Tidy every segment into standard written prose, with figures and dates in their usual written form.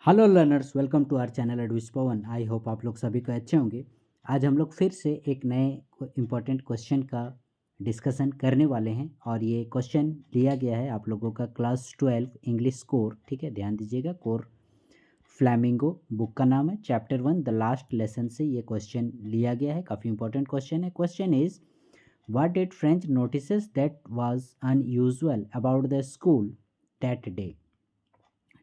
Hello learners, welcome to our channel एडविस Pawan. I hope आप लोग सभी को अच्छे होंगे। आज हम लोग फिर से एक नए इम्पोर्टेंट क्वेश्चन का डिस्कशन करने वाले हैं और ये क्वेश्चन लिया गया है आप लोगों का क्लास 12 इंग्लिश कोर। ठीक है, ध्यान दीजिएगा, कोर फ्लैमिंगो बुक का नाम है। चैप्टर 1 द लास्ट लेसन से ये क्वेश्चन लिया गया है। काफ़ी इंपॉर्टेंट क्वेश्चन है। Question is what did French notices that was unusual about the school that day.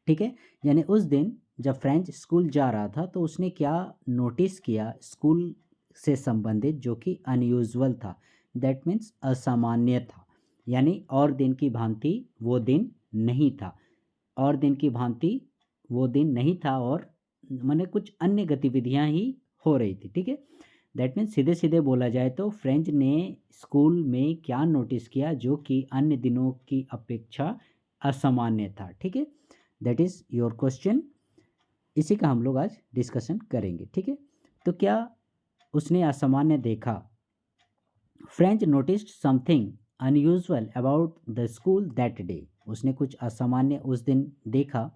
ठीक है, यानी उस दिन जब फ्रेंच स्कूल जा रहा था तो उसने क्या नोटिस किया स्कूल से संबंधित जो कि अनयूजुअल था। दैट मीन्स असामान्य था, यानी और दिन की भांति वो दिन नहीं था। और दिन की भांति वो दिन नहीं था और माने कुछ अन्य गतिविधियां ही हो रही थी। ठीक है, दैट मीन्स सीधे सीधे बोला जाए तो फ्रेंच ने स्कूल में क्या नोटिस किया जो कि अन्य दिनों की अपेक्षा असामान्य था। ठीक है, दैट इज़ योर क्वेश्चन। इसी का हम लोग आज डिस्कशन करेंगे। ठीक है, तो क्या उसने असामान्य देखा। French noticed something unusual about the school that day. उसने कुछ असामान्य उस दिन देखा।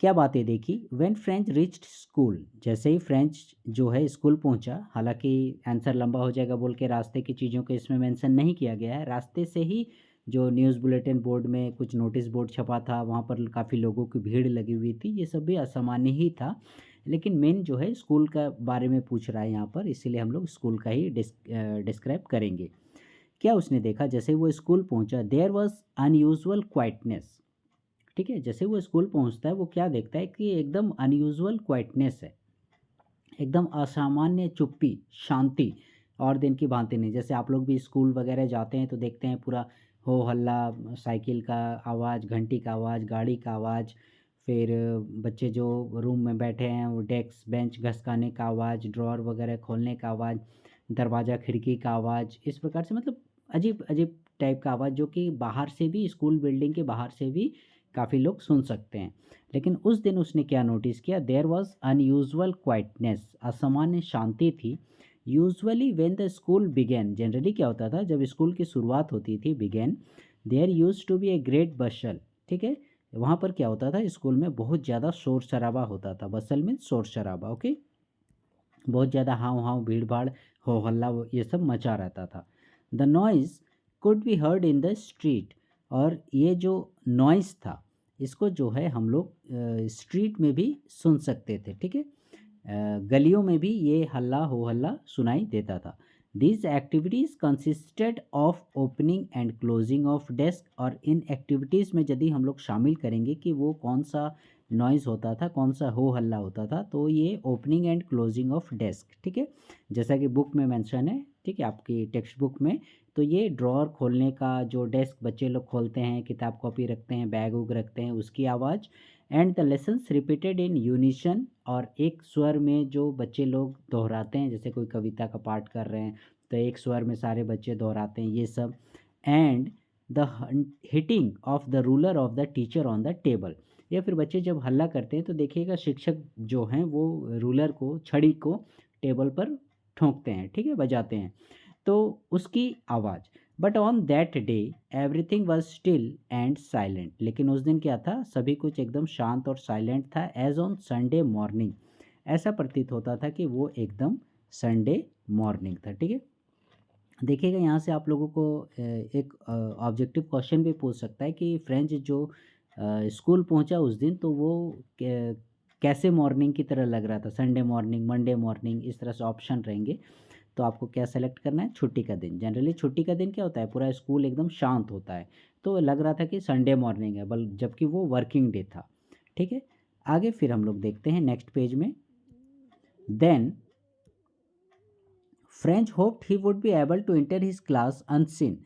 क्या बातें देखी। व्हेन फ्रेंच रिच्ड स्कूल, जैसे ही फ्रेंच जो है स्कूल पहुंचा, हालांकि आंसर लंबा हो जाएगा बोल के रास्ते की चीज़ों को इसमें मेंशन नहीं किया गया है। रास्ते से ही जो न्यूज़ बुलेटिन बोर्ड में कुछ नोटिस बोर्ड छपा था, वहाँ पर काफ़ी लोगों की भीड़ लगी हुई थी, ये सब भी असामान्य ही था। लेकिन मेन जो है स्कूल का बारे में पूछ रहा है यहाँ पर, इसीलिए हम लोग स्कूल का ही डिस्क्राइब करेंगे। क्या उसने देखा। जैसे वो स्कूल पहुंचा, देयर वॉज अनयूजुअल क्वाइटनेस। ठीक है, जैसे वो स्कूल पहुंचता है वो क्या देखता है कि एकदम अनयूजुअल क्वाइटनेस है, एकदम असामान्य चुप्पी, शांति, और दिन की भांति नहीं। जैसे आप लोग भी स्कूल वगैरह जाते हैं तो देखते हैं पूरा हो हल्ला, साइकिल का आवाज़, घंटी का आवाज़, गाड़ी का आवाज़, फिर बच्चे जो रूम में बैठे हैं वो डेस्क बेंच घसकाने का आवाज़, ड्रॉअर वगैरह खोलने का आवाज़, दरवाज़ा खिड़की का आवाज़, इस प्रकार से मतलब अजीब अजीब टाइप का आवाज़ जो कि बाहर से भी, स्कूल बिल्डिंग के बाहर से भी काफ़ी लोग सुन सकते हैं। लेकिन उस दिन उसने क्या नोटिस किया। देयर वॉज अनयूजुअल क्वाइटनेस, असामान्य शांति थी। Usually when the school began, generally क्या होता था जब स्कूल की शुरुआत होती थी, began, there used to be a great bustle. ठीक है, वहाँ पर क्या होता था, स्कूल में बहुत ज़्यादा शोर शराबा होता था। बसल मीन्स शोर शराबा। ओके, बहुत ज़्यादा हाव हाव, भीड़ भाड़, हो हल्ला, ये सब मचा रहता था। The noise could be heard in the street. और ये जो नॉइज़ था इसको जो है हम लोग स्ट्रीट में भी सुन सकते थे। ठीक है, गलियों में भी ये हल्ला हो हल्ला सुनाई देता था। These activities consisted of opening and closing of desk. और इन एक्टिविटीज़ में यदि हम लोग शामिल करेंगे कि वो कौन सा नॉइज़ होता था, कौन सा हो हल्ला होता था, तो ये opening and closing of desk. ठीक है, जैसा कि बुक में मेंशन है, ठीक है, आपकी टेक्स्ट बुक में, तो ये ड्रॉअर खोलने का, जो डेस्क बच्चे लोग खोलते हैं, किताब कॉपी रखते हैं, बैग वूग रखते हैं, उसकी आवाज़। And the lessons repeated in unison, और एक स्वर में जो बच्चे लोग दोहराते हैं, जैसे कोई कविता का पाठ कर रहे हैं तो एक स्वर में सारे बच्चे दोहराते हैं, ये सब। And the hitting of the ruler of the teacher on the table. या फिर बच्चे जब हल्ला करते हैं तो देखिएगा शिक्षक जो हैं वो रूलर को, छड़ी को टेबल पर ठोंकते हैं, ठीक है, बजाते हैं, तो उसकी आवाज़। But on that day everything was still and silent. लेकिन उस दिन क्या था, सभी कुछ एकदम शांत और साइलेंट था। एज ऑन संडे मॉर्निंग, ऐसा प्रतीत होता था कि वो एकदम संडे मॉर्निंग था। ठीक है, देखिएगा यहाँ से आप लोगों को एक ऑब्जेक्टिव क्वेश्चन भी पूछ सकता है कि फ्रेंच जो स्कूल पहुंचा उस दिन, तो वो कैसे मॉर्निंग की तरह लग रहा था, संडे मॉर्निंग, मंडे मॉर्निंग, इस तरह से ऑप्शन रहेंगे। तो आपको क्या सेलेक्ट करना है, छुट्टी का दिन। जनरली छुट्टी का दिन क्या होता है, पूरा स्कूल एकदम शांत होता है, तो लग रहा था कि संडे मॉर्निंग है, बल जबकि वो वर्किंग डे था। ठीक है, आगे फिर हम लोग देखते हैं नेक्स्ट पेज में। Then French hoped he would be able to enter his class unseen.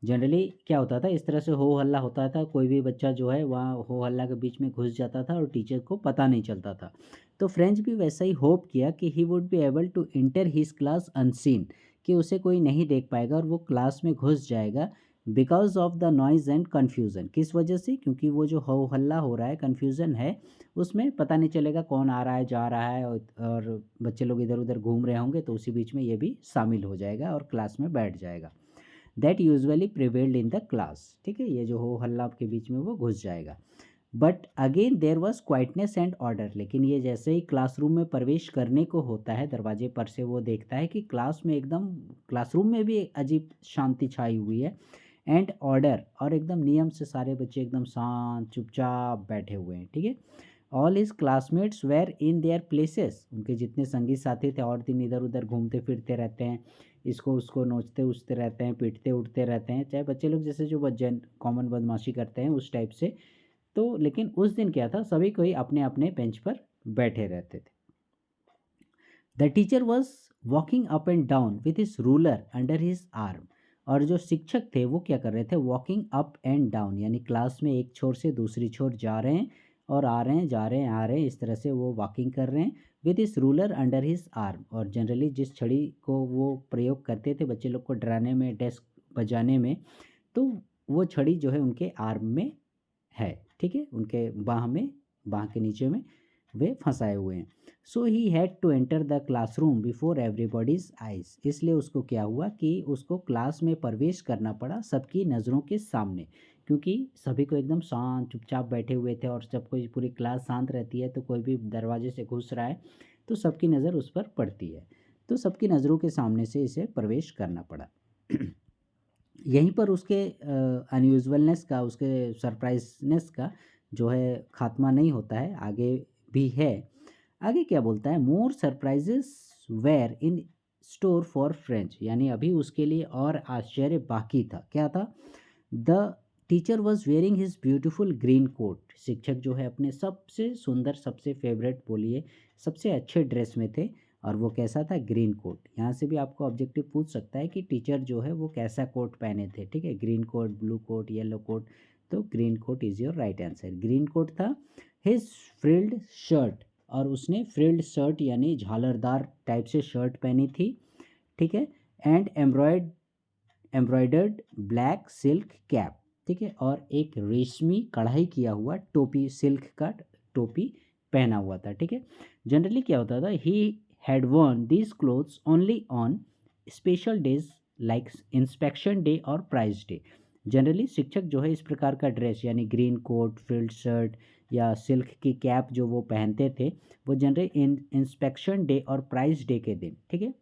Generally क्या होता था, इस तरह से हो हल्ला होता था, कोई भी बच्चा जो है वहाँ हो हल्ला के बीच में घुस जाता था और टीचर को पता नहीं चलता था। तो फ्रेंच भी वैसा ही होप किया कि he would be able to enter his class unseen, कि उसे कोई नहीं देख पाएगा और वो क्लास में घुस जाएगा। Because of the noise and confusion, किस वजह से, क्योंकि वो जो हो हल्ला हो रहा है, कन्फ्यूज़न है, उसमें पता नहीं चलेगा कौन आ रहा है जा रहा है, और बच्चे लोग इधर उधर घूम रहे होंगे तो उसी बीच में ये भी शामिल हो जाएगा और क्लास में बैठ जाएगा। That usually prevailed in the class. ठीक है, ये जो हो हल्ला के बीच में वो घुस जाएगा। But again there was quietness and order. लेकिन ये जैसे ही क्लासरूम में प्रवेश करने को होता है, दरवाजे पर से वो देखता है कि क्लास में एकदम, क्लासरूम में भी एक अजीब शांति छाई हुई है, एंड ऑर्डर, और एकदम नियम से सारे बच्चे एकदम शांत चुपचाप बैठे हुए हैं, ठीक है। All his classmates were in their places, उनके जितने संगी साथी थे और दिन इधर उधर घूमते फिरते रहते हैं, इसको उसको नोचते उचते रहते हैं, पीटते उठते रहते हैं, चाहे बच्चे लोग जैसे जो बच्चन कॉमन बदमाशी करते हैं उस टाइप से। तो लेकिन उस दिन क्या था, सभी कोई अपने अपने बेंच पर बैठे रहते थे। The teacher was walking up and down with his ruler under his arm, और जो शिक्षक थे वो क्या कर रहे थे, वॉकिंग अप एंड डाउन, यानी क्लास में एक छोर से दूसरी छोर जा रहे हैं और आ रहे हैं, जा रहे हैं आ रहे हैं, इस तरह से वो वॉकिंग कर रहे हैं with his ruler under his arm. और जनरली जिस छड़ी को वो प्रयोग करते थे बच्चे लोग को डराने में, डेस्क बजाने में, तो वो छड़ी जो है उनके आर्म में है, ठीक है, उनके बाह में, बाह के नीचे में वे फंसाए हुए हैं। So he had to enter the classroom before everybody's eyes, इसलिए उसको क्या हुआ कि उसको क्लास में प्रवेश करना पड़ा सबकी नज़रों के सामने, क्योंकि सभी को एकदम शांत चुपचाप बैठे हुए थे, और जब कोई पूरी क्लास शांत रहती है तो कोई भी दरवाजे से घुस रहा है तो सबकी नज़र उस पर पड़ती है, तो सबकी नज़रों के सामने से इसे प्रवेश करना पड़ा। यहीं पर उसके अनयूजुअलनेस का, उसके सरप्राइजनेस का जो है खात्मा नहीं होता है, आगे भी है। आगे क्या बोलता है, more surprises were in store for French, यानी अभी उसके लिए और आश्चर्य बाकी था। क्या था, the teacher was wearing his beautiful green coat, शिक्षक जो है अपने सबसे सुंदर, सबसे फेवरेट बोलिए, सबसे अच्छे ड्रेस में थे, और वो कैसा था, ग्रीन कोट। यहाँ से भी आपको ऑब्जेक्टिव पूछ सकता है कि टीचर जो है वो कैसा कोट पहने थे, ठीक है, green coat, blue coat, yellow coat, तो green coat is your right answer, green coat था। हिज फ्रिल्ड शर्ट, और उसने फ्रिल्ड शर्ट यानी झालरदार टाइप से शर्ट पहनी थी, ठीक है, and embroidered black silk cap, ठीक है, और एक रेशमी कढ़ाई किया हुआ टोपी, सिल्क का टोपी पहना हुआ था, ठीक है। जनरली क्या होता था, he had worn these clothes only on special days like inspection day और प्राइज डे। जनरली शिक्षक जो है इस प्रकार का ड्रेस यानी ग्रीन कोट, फील्ड शर्ट या सिल्क की कैप जो वो पहनते थे, वो जनरली इंस्पेक्शन डे और प्राइज डे के दिन, ठीक है,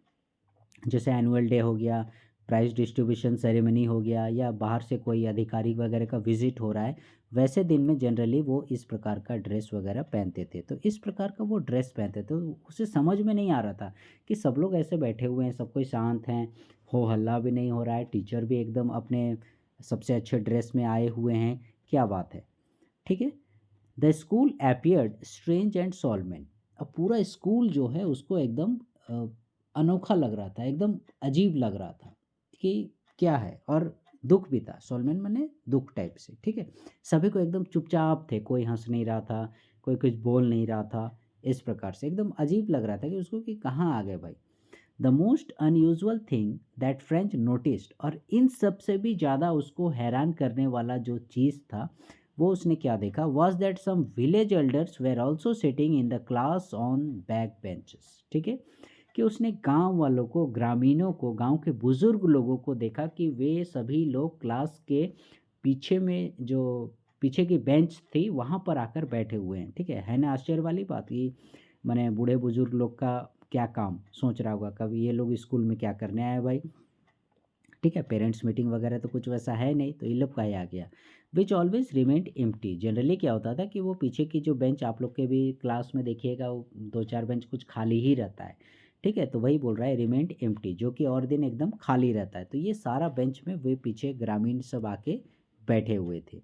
जैसे एनुअल डे हो गया, प्राइज डिस्ट्रीब्यूशन सेरेमनी हो गया, या बाहर से कोई अधिकारी वगैरह का विजिट हो रहा है, वैसे दिन में जनरली वो इस प्रकार का ड्रेस वगैरह पहनते थे। तो इस प्रकार का वो ड्रेस पहनते थे, तो उसे समझ में नहीं आ रहा था कि सब लोग ऐसे बैठे हुए हैं, सब कोई शांत हैं, हो हल्ला भी नहीं हो रहा है, टीचर भी एकदम अपने सबसे अच्छे ड्रेस में आए हुए हैं, क्या बात है, ठीक है। The school appeared strange and solemn, अब पूरा स्कूल जो है उसको एकदम अनोखा लग रहा था, एकदम अजीब लग रहा था कि क्या है, और दुख भी था, सोलमेन माने दुख टाइप से, ठीक है। सभी को एकदम चुपचाप थे, कोई हंस नहीं रहा था, कोई कुछ बोल नहीं रहा था, इस प्रकार से एकदम अजीब लग रहा था कि उसको कि कहाँ आ गए भाई। The most unusual thing that French noticed, और इन सब से भी ज़्यादा उसको हैरान करने वाला जो चीज़ था वो उसने क्या देखा, was that some village elders were also sitting in the class on back benches, ठीक है, कि उसने गांव वालों को, ग्रामीणों को, गांव के बुजुर्ग लोगों को देखा कि वे सभी लोग क्लास के पीछे में, जो पीछे की बेंच थी वहाँ पर आकर बैठे हुए हैं, ठीक है ना, आश्चर्य वाली बात। ये मैंने बूढ़े बुजुर्ग लोग का क्या काम सोच रहा होगा, कभी ये लोग स्कूल में क्या करने आए भाई, ठीक है, पेरेंट्स मीटिंग वगैरह तो कुछ वैसा है नहीं, तो ये लोग का ही आ गया। Which always remained empty, generally क्या होता था कि वो पीछे की जो बेंच, आप लोग के भी क्लास में देखिएगा, वो दो चार बेंच कुछ खाली ही रहता है, ठीक है, तो वही बोल रहा है रिमेंड एम्प्टी, जो कि और दिन एकदम खाली रहता है, तो ये सारा बेंच में वे पीछे ग्रामीण सब आके बैठे हुए थे।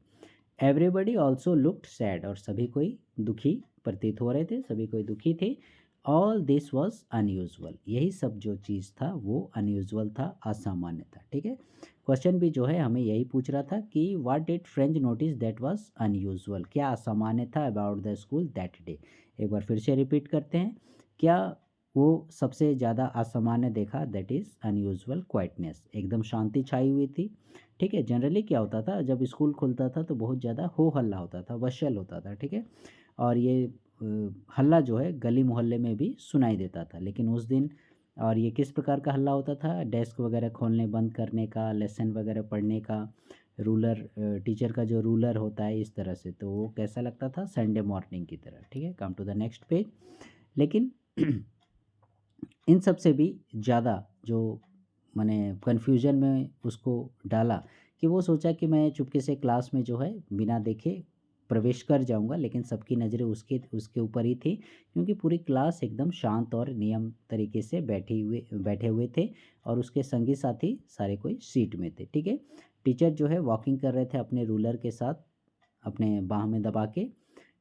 एवरीबडी ऑल्सो लुक्ड सैड, और सभी कोई दुखी प्रतीत हो रहे थे, सभी कोई दुखी थे। ऑल दिस वॉज अनयूजल, यही सब जो चीज़ था वो अनयूजल था, असामान्य था, ठीक है। क्वेश्चन भी जो है हमें यही पूछ रहा था कि what did French notice that was unusual, क्या असामान्य था about the school that day. एक बार फिर से रिपीट करते हैं, क्या वो सबसे ज़्यादा असामान्य देखा, दैट इज़ अनयूजुअल क्वाइटनेस, एकदम शांति छाई हुई थी, ठीक है। जनरली क्या होता था, जब स्कूल खुलता था तो बहुत ज़्यादा हो हल्ला होता था, वशल होता था, ठीक है, और ये हल्ला जो है गली मोहल्ले में भी सुनाई देता था, लेकिन उस दिन, और ये किस प्रकार का हल्ला होता था, डेस्क वगैरह खोलने बंद करने का, लेसन वगैरह पढ़ने का, रूलर टीचर का जो रूलर होता है इस तरह से, तो वो कैसा लगता था, संडे मॉर्निंग की तरह। ठीक है, come to the next page. लेकिन इन सब से भी ज़्यादा जो मैंने कन्फ्यूजन में उसको डाला कि वो सोचा कि मैं चुपके से क्लास में जो है बिना देखे प्रवेश कर जाऊंगा, लेकिन सबकी नज़रें उसके उसके ऊपर ही थी, क्योंकि पूरी क्लास एकदम शांत और नियम तरीके से बैठे हुए थे, और उसके संगी साथी सारे कोई सीट में थे। ठीक है, टीचर जो है वॉकिंग कर रहे थे अपने रूलर के साथ, अपने बाह में दबा के।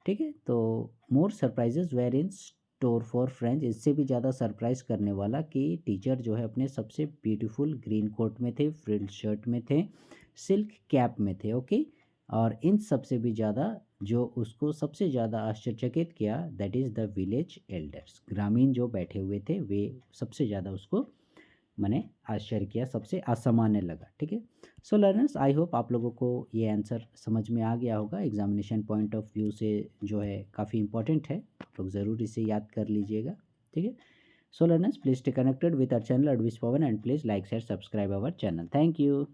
ठीक है, तो more surprises were in store for friends, इससे भी ज़्यादा सरप्राइज करने वाला कि टीचर जो है अपने सबसे ब्यूटीफुल ग्रीन कोट में थे, फ्रिल शर्ट में थे, सिल्क कैप में थे। ओके, और इन सब से भी ज़्यादा जो उसको सबसे ज़्यादा आश्चर्यचकित किया, that is the village elders, ग्रामीण जो बैठे हुए थे वे सबसे ज़्यादा उसको मैंने आश्चर्य किया, सबसे असामान्य लगा। ठीक है, सो लर्नर्स, आई होप आप लोगों को ये आंसर समझ में आ गया होगा। एग्जामिनेशन पॉइंट ऑफ व्यू से जो है काफ़ी इंपॉर्टेंट है, आप लोग ज़रूर इसे याद कर लीजिएगा। ठीक है, so learners, please stay connected with our channel एडविस Pawan, and please like share subscribe our channel. Thank you.